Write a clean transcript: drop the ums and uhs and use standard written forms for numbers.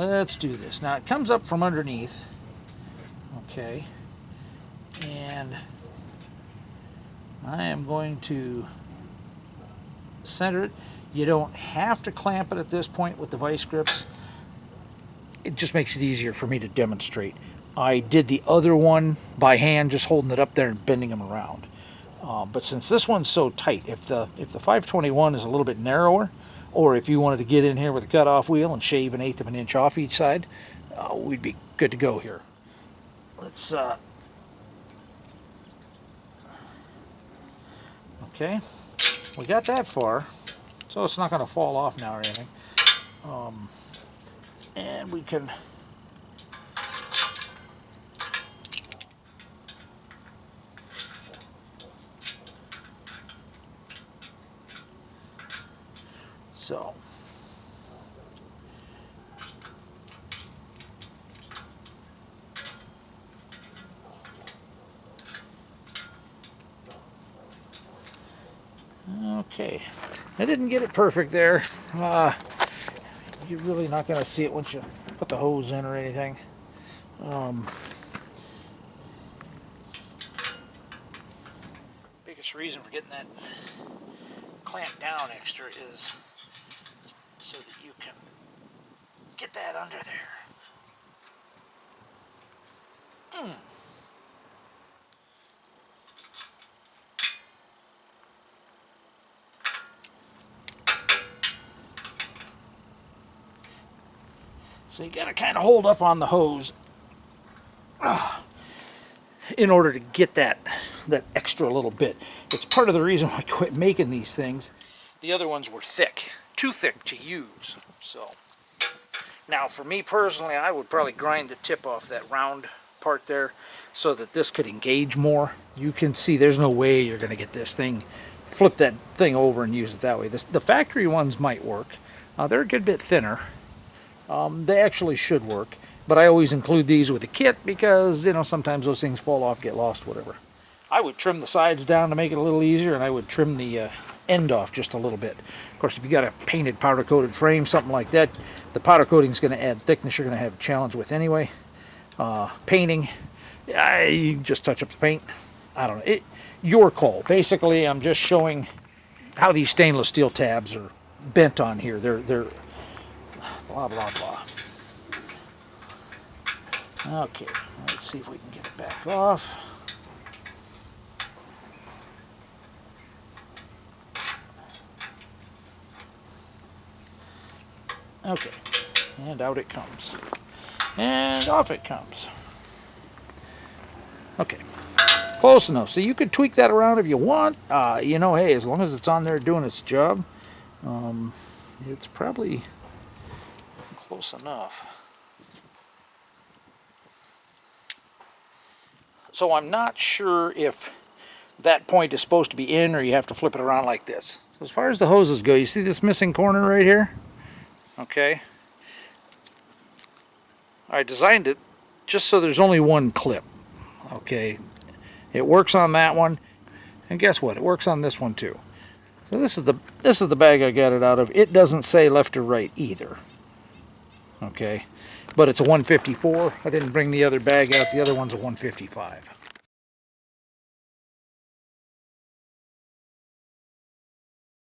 let's do this. Now it comes up from underneath, okay, and I am going to center it. You don't have to clamp it at this point with the vice grips. It just makes it easier for me to demonstrate. I did the other one by hand, just holding it up there and bending them around. But since this one's so tight, if the 521 is a little bit narrower, or if you wanted to get in here with a cutoff wheel and shave 1/8 of an inch off each side, we'd be good to go here. Let's, okay, we got that far, so it's not going to fall off now or anything. And we can so okay, I didn't get it perfect there. You're really not going to see it once you put the hose in or anything. Biggest reason for getting that clamp down extra is so that you can get that under there. So you got to kind of hold up on the hose in order to get that extra little bit. It's part of the reason why I quit making these things. The other ones were thick, too thick to use. So now for me personally, I would probably grind the tip off that round part there so that this could engage more. You can see there's no way you're going to get this thing, flip that thing over and use it that way. The factory ones might work. They're a good bit thinner. They actually should work, but I always include these with the kit because, you know, sometimes those things fall off, get lost, whatever. I would trim the sides down to make it a little easier, and I would trim the end off just a little bit. Of course, if you got a painted powder-coated frame, something like that, the powder coating is going to add thickness you're going to have a challenge with anyway. Painting, you just touch up the paint. I don't know. Your call. Basically, I'm just showing how these stainless steel tabs are bent on here. They're blah, blah, blah. Okay, let's see if we can get it back off. Okay, and out it comes. And off it comes. Okay, close enough. So you could tweak that around if you want. You know, hey, as long as it's on there doing its job, it's probably close enough. So I'm not sure if that point is supposed to be in or you have to flip it around like this. So as far as the hoses go, you see this missing corner right here? Okay. I designed it just so there's only one clip. Okay. It works on that one. And guess what? It works on this one too. So this is the bag I got it out of. It doesn't say left or right either. Okay. But it's a 154. I didn't bring the other bag out. The other one's a 155.